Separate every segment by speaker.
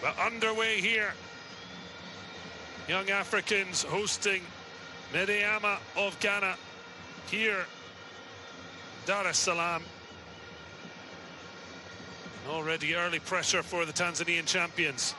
Speaker 1: But underway here. Young Africans hosting Medeama of Ghana here, Dar es Salaam. Already early pressure for the Tanzanian champions.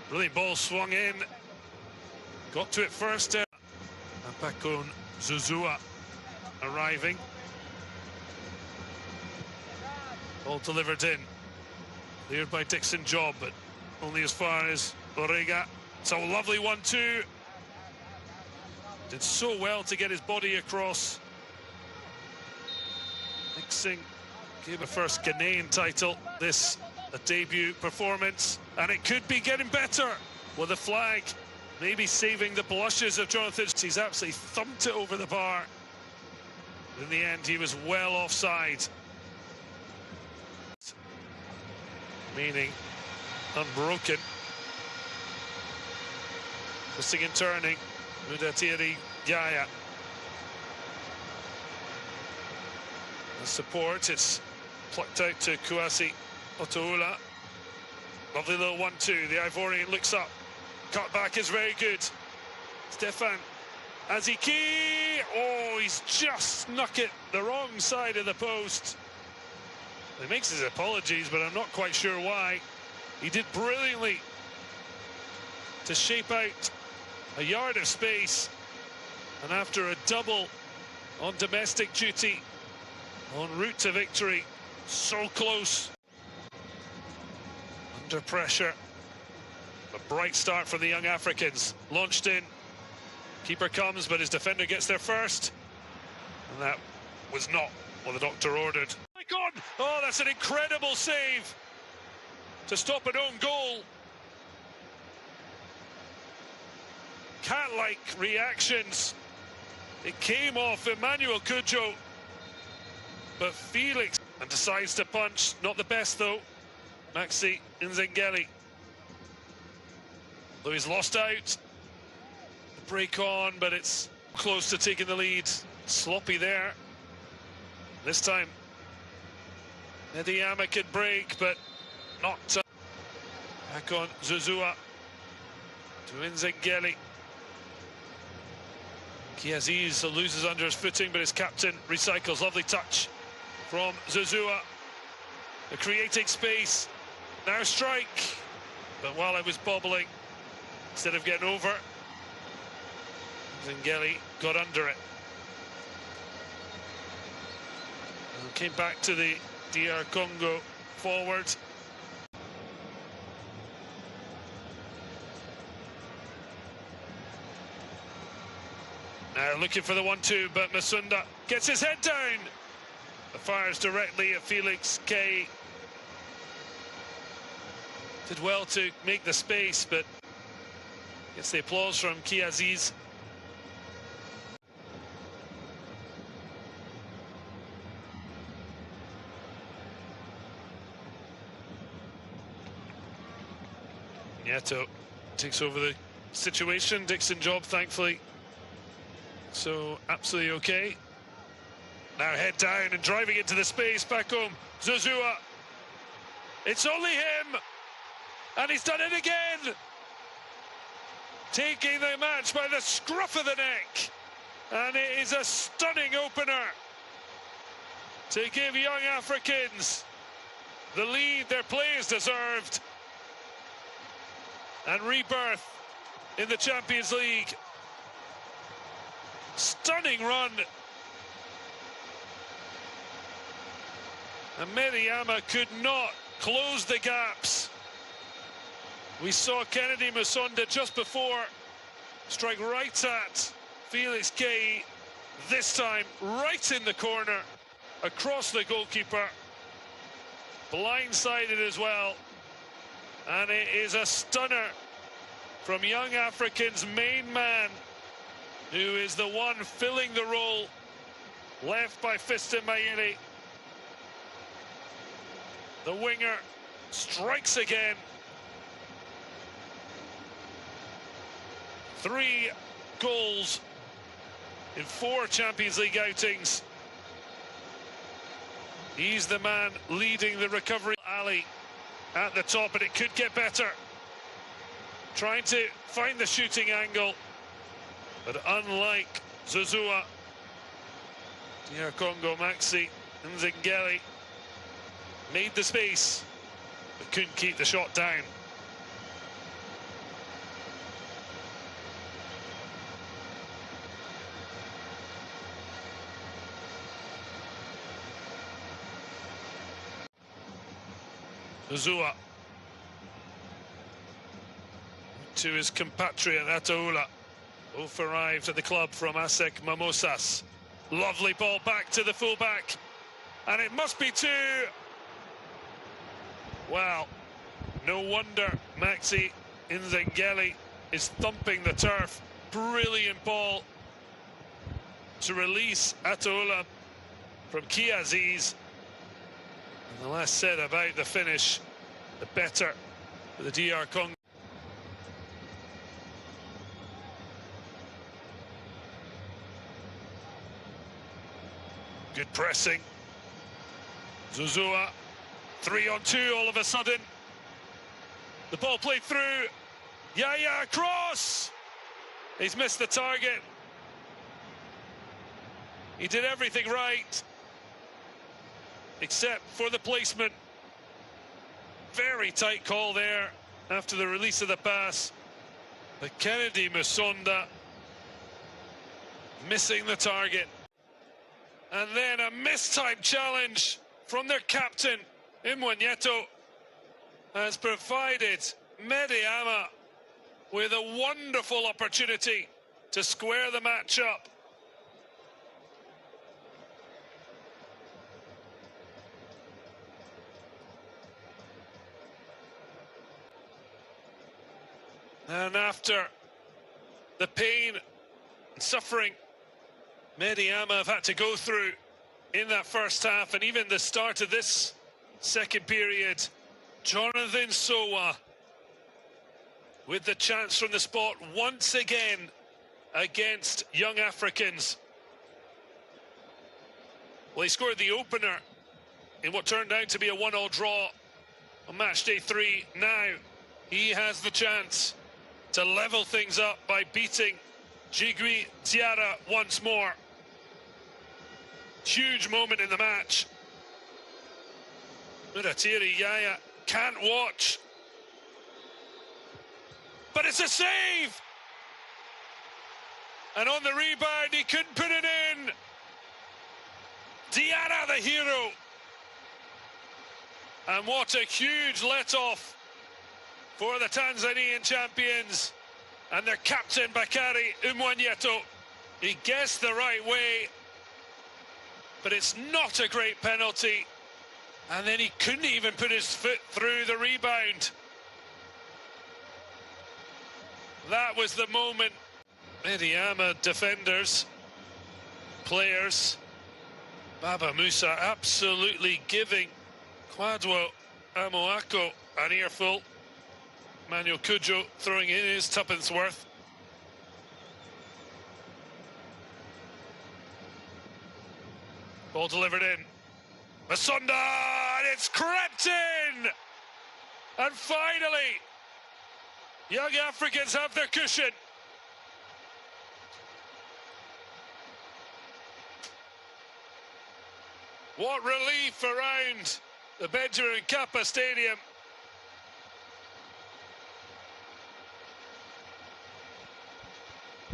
Speaker 1: Brilliant ball swung in. Got to it first. Apakon Zuzua arriving. Ball delivered in. Cleared by Dixon Job, but only as far as Orega. It's a lovely 1-2. Did so well to get his body across. Mixing gave a first Ghanaian title. This a debut performance, and it could be getting better with a flag. Maybe saving the blushes of Jonathan. He's absolutely thumped it over the bar. In the end, he was well offside. Meaning unbroken. Twisting and turning. Mudatiri Yaya. The support, it's plucked out to Kuasi Otoula. Lovely little 1-2. The Ivorian looks up. Cut back is very good. Stefan Aziki. Oh, he's just snuck it the wrong side of the post. He makes his apologies, but I'm not quite sure why. He did brilliantly to shape out a yard of space, and after a double on domestic duty, en route to victory, so close. Under pressure. A bright start for the young Africans. Launched in. Keeper comes, but his defender gets there first. And that was not what the doctor ordered. Oh my God! Oh, that's an incredible save to stop an own goal. Cat-like reactions. It came off Emmanuel Kujo, but Felix and decides to punch. Not the best though. Maxi Nzengeli. Though he's lost out. The break on, but it's close to taking the lead. Sloppy there. This time, Medeama could break, but not. Back on Zuzua to Nzengeli. Kiaziz loses under his footing, but his captain recycles. Lovely touch from Zuzua. They're creating space. Now strike. But while I was bobbling, instead of getting over, Nzengeli got under it. And came back to the DR Congo forward. Now looking for the 1-2, but Masunda gets his head down. The fires directly at Felix K. Did well to make the space, but gets the applause from Kiaziz. Nieto takes over the situation. Dixon Job, thankfully, so absolutely okay. Now head down and driving into the space. Back home, Zuzua. It's only him, and he's done it again. Taking the match by the scruff of the neck, and it is a stunning opener to give young Africans the lead their players deserved, and rebirth in the Champions League. Stunning run, and Medeama could not close the gaps. We saw Kennedy Musonda just before strike right at Felix K. This time right in the corner, across the goalkeeper, blindsided as well. And it is a stunner from young African's main man, who is the one filling the role left by Fiston Mayele. The winger strikes again. 3 goals in 4 Champions League outings. He's the man leading the recovery. Ali at the top, but it could get better. Trying to find the shooting angle, but unlike Zozua, DR Congo Maxi Nzengeli made the space, but couldn't keep the shot down. Zozua to his compatriot Ataula. Both arrived at the club from ASEC Mimosas. Lovely ball back to the fullback, and it must be two. Well, no wonder Maxi Nzengeli is thumping the turf. Brilliant ball to release Ataula from Kiaziz. And the less said about the finish, the better for the DR Congo. Good pressing. Zozua, 3-on-2 all of a sudden. The ball played through. Yaya, cross! He's missed the target. He did everything right, except for the placement. Very tight call there after the release of the pass. But Kennedy Musonda missing the target. And then a mistimed challenge from their captain, Imwanyeto, has provided Medeama with a wonderful opportunity to square the match up. And after the pain and suffering Medeama have had to go through in that first half, and even the start of this second period, Jonathan Sowa with the chance from the spot once again against Young Africans. Well, he scored the opener in what turned out to be a 1-1 draw on match day 3. Now he has the chance to level things up by beating Jigui Diarra once more. Huge moment in the match. Muratiri Yaya can't watch. But it's a save! And on the rebound, he couldn't put it in. Diarra, the hero. And what a huge let-off for the Tanzanian champions and their captain, Bakari Imwanyeto. He guessed the right way, but it's not a great penalty. And then he couldn't even put his foot through the rebound. That was the moment. Medeama defenders, players, Baba Musa absolutely giving Kwadwo Amoako an earful. Manuel Cujo throwing in his tuppence worth. Ball delivered in. Musonda, and it's crept in! And finally, Young Africans have their cushion. What relief around the Benjamin Mkapa Stadium.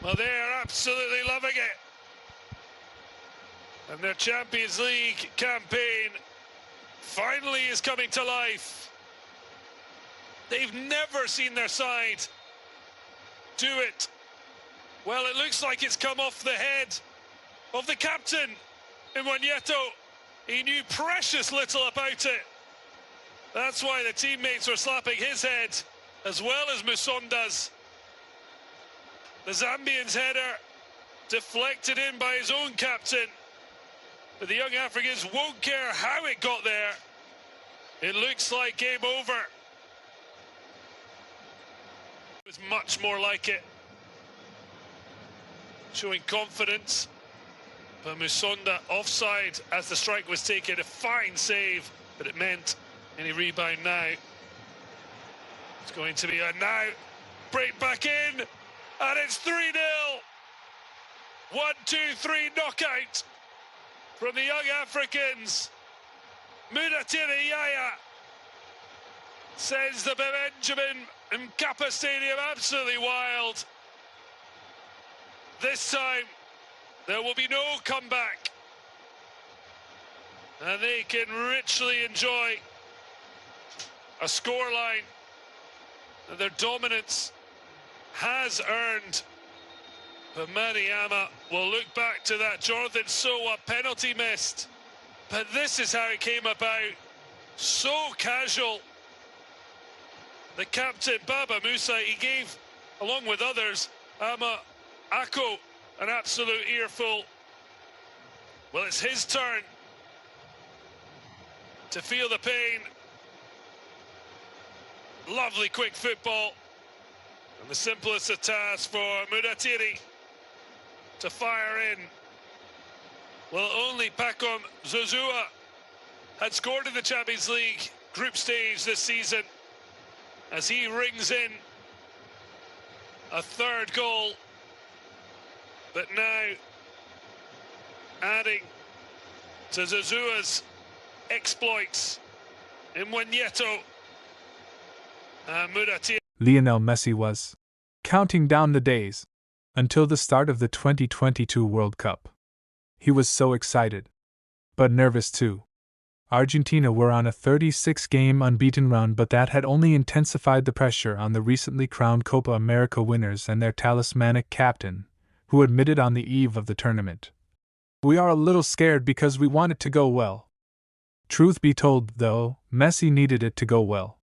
Speaker 1: Well, they're absolutely loving it. And their Champions League campaign finally is coming to life. They've never seen their side do it. Well, it looks like it's come off the head of the captain, Imwanyeto. He knew precious little about it. That's why the teammates were slapping his head, as well as Musonda's. The Zambian's header deflected in by his own captain. But the Young Africans won't care how it got there. It looks like game over. It was much more like it. Showing confidence. But Musonda offside as the strike was taken. A fine save, but it meant any rebound now It's going to be a now break back in, and it's 3-0. 1-2-3 knockout from the young Africans. Mudatiri Yaya sends the Benjamin Mkapa Stadium absolutely wild. This time, there will be no comeback, and they can richly enjoy a scoreline that their dominance has earned. But Medeama will look back to that Jonathan Sowa penalty missed. But this is how it came about. So casual. The captain, Baba Musa, he gave, along with others, Ama Ako an absolute earful. Well, it's his turn to feel the pain. Lovely quick football. And the simplest of tasks for Mudatiri to fire in. Well, only Pacom Zouzoua had scored in the Champions League group stage this season as he rings in a third goal. But now, adding to Zozoua's exploits in Wenyeto and Mudatiri.
Speaker 2: Lionel Messi was counting down the days until the start of the 2022 World Cup. He was so excited, but nervous too. Argentina were on a 36-game unbeaten run, but that had only intensified the pressure on the recently crowned Copa America winners and their talismanic captain, who admitted on the eve of the tournament, "We are a little scared because we want it to go well." Truth be told, though, Messi needed it to go well.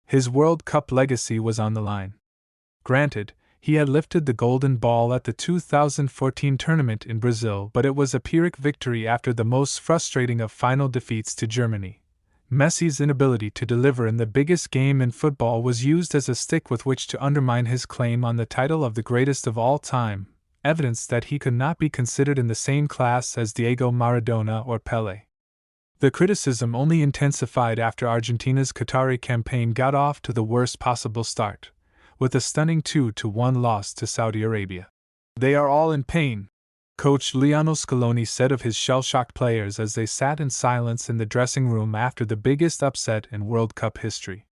Speaker 2: His World Cup legacy was on the line. Granted, he had lifted the golden ball at the 2014 tournament in Brazil, but it was a Pyrrhic victory after the most frustrating of final defeats to Germany. Messi's inability to deliver in the biggest game in football was used as a stick with which to undermine his claim on the title of the greatest of all time, evidence that he could not be considered in the same class as Diego Maradona or Pelé. The criticism only intensified after Argentina's Qatari campaign got off to the worst possible start, with a stunning 2-1 loss to Saudi Arabia. "They are all in pain," coach Lionel Scaloni said of his shell-shocked players as they sat in silence in the dressing room after the biggest upset in World Cup history.